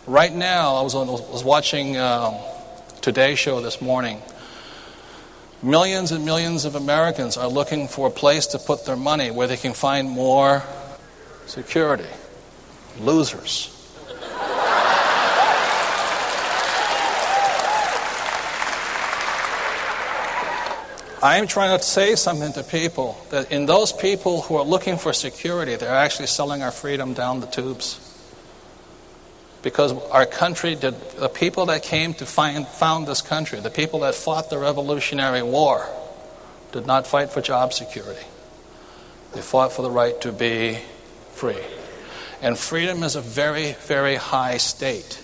Right now, I was watching Today Show this morning. Millions and millions of Americans are looking for a place to put their money where they can find more security. Losers. I am trying to say something to people, that in those people who are looking for security, they're actually selling our freedom down the tubes. Because our country, the people that came to found this country, the people that fought the Revolutionary War, did not fight for job security. They fought for the right to be free. And freedom is a very, very high state.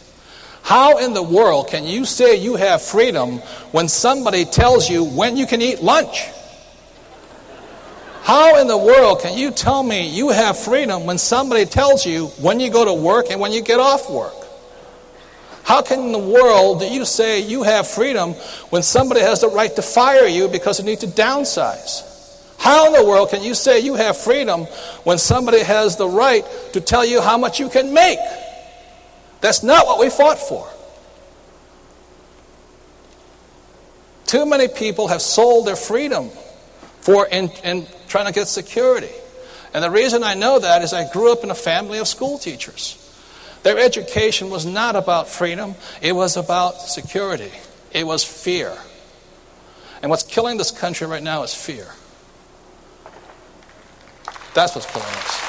How in the world can you say you have freedom when somebody tells you when you can eat lunch? How in the world can you tell me you have freedom when somebody tells you when you go to work and when you get off work? How can in the world do you say you have freedom when somebody has the right to fire you because they need to downsize? How in the world can you say you have freedom when somebody has the right to tell you how much you can make? That's not what we fought for. Too many people have sold their freedom in trying to get security. And the reason I know that is I grew up in a family of school teachers. Their education was not about freedom. It was about security. It was fear. And what's killing this country right now is fear. That's what's killing us.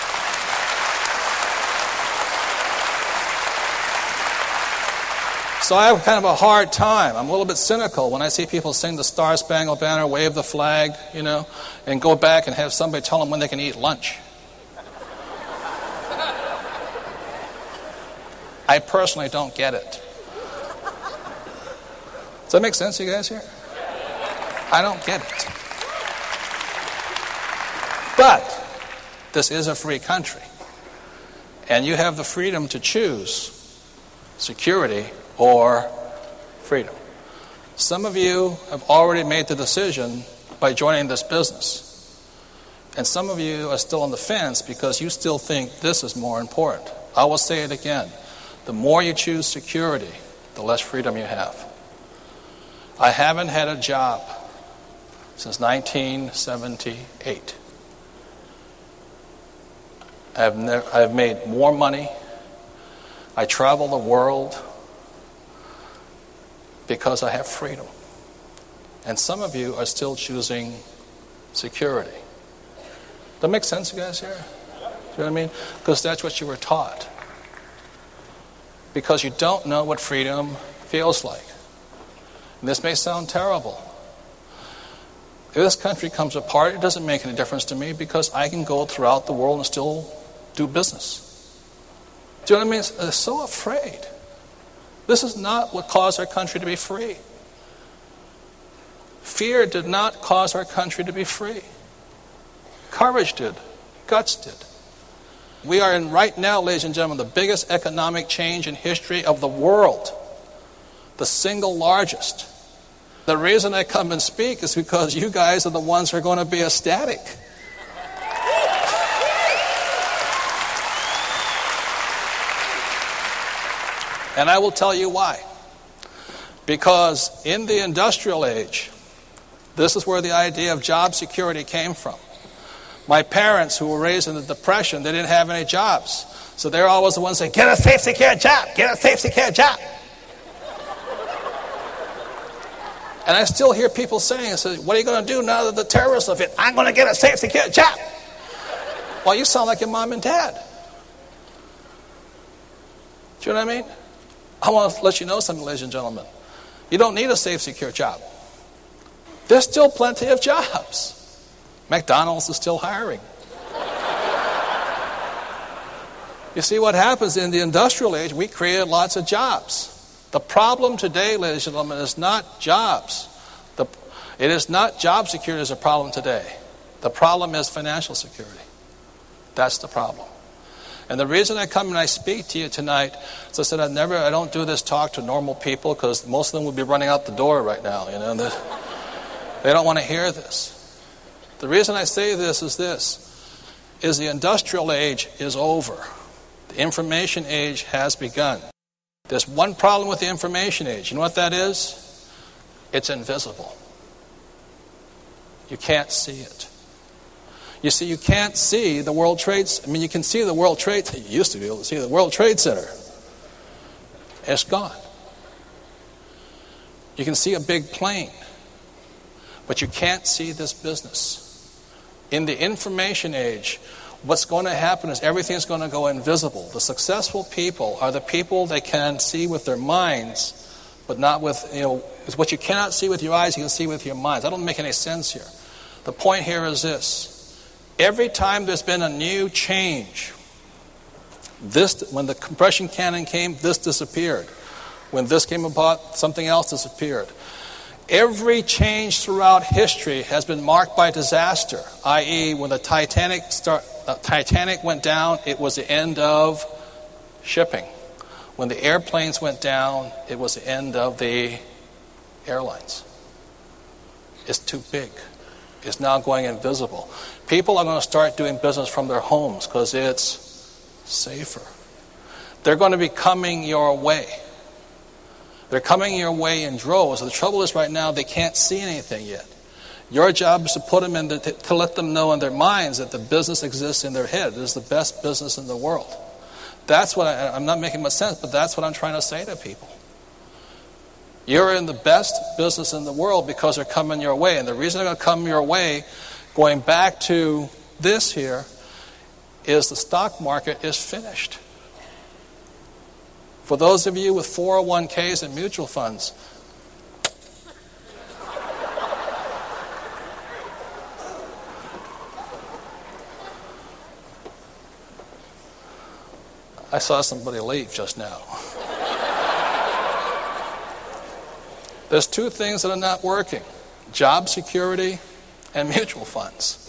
So I have kind of a hard time. I'm a little bit cynical when I see people sing the Star Spangled Banner, wave the flag, and go back and have somebody tell them when they can eat lunch. I personally don't get it. Does that make sense to you guys here? I don't get it. But this is a free country. And you have the freedom to choose security or freedom. Some of you have already made the decision by joining this business. And some of you are still on the fence because you still think this is more important. I will say it again. The more you choose security, the less freedom you have. I haven't had a job since 1978. I've made more money. I travel the world because I have freedom. And some of you are still choosing security. Does that make sense, you guys here? Do you know what I mean? Because that's what you were taught. Because you don't know what freedom feels like. And this may sound terrible. If this country comes apart, it doesn't make any difference to me because I can go throughout the world and still do business. Do you know what I mean? They're so afraid. This is not what caused our country to be free. Fear did not cause our country to be free. Courage did. Guts did. We are in right now, ladies and gentlemen, the biggest economic change in history of the world. The single largest. The reason I come and speak is because you guys are the ones who are going to be ecstatic. And I will tell you why. Because in the industrial age, this is where the idea of job security came from. My parents, who were raised in the Depression, they didn't have any jobs. So they're always the ones saying, get a safe, secure job, get a safe, secure job. And I still hear people saying, what are you going to do now that the terrorists have hit? I'm going to get a safe, secure job. Well, you sound like your mom and dad. Do you know what I mean? I want to let you know something, ladies and gentlemen. You don't need a safe, secure job. There's still plenty of jobs. McDonald's is still hiring. You see what happens in the industrial age, we created lots of jobs. The problem today, ladies and gentlemen, is not jobs. It is not job security is a problem today. The problem is financial security. That's the problem. And the reason I come and I speak to you tonight, as I said, I don't do this talk to normal people because most of them would be running out the door right now. They don't want to hear this. The reason I say this is the industrial age is over. The information age has begun. There's one problem with the information age. You know what that is? It's invisible. You can't see it. You see, you can't see the World Trade Center. I mean, you can see the World Trade Center. You used to be able to see the World Trade Center. It's gone. You can see a big plane, but you can't see this business. In the information age, what's going to happen is everything's going to go invisible. The successful people are the people they can see with their minds, but not with, what you cannot see with your eyes, you can see with your minds. That don't make any sense here. The point here is this. Every time there's been a new change, when the compression cannon came, this disappeared. When this came about, something else disappeared. Every change throughout history has been marked by disaster, i.e., when the Titanic went down, it was the end of shipping. When the airplanes went down, it was the end of the airlines. It's too big. It's now going invisible. People are going to start doing business from their homes because it's safer. They're going to be coming your way. They're coming your way in droves. The trouble is right now they can't see anything yet. Your job is to put them in, to let them know in their minds that the business exists in their head. It is the best business in the world. That's what I'm not making much sense, but that's what I'm trying to say to people. You're in the best business in the world because they're coming your way. And the reason they're going to come your way, going back to this here, is the stock market is finished. For those of you with 401ks and mutual funds, I saw somebody leave just now. There's two things that are not working: job security and mutual funds.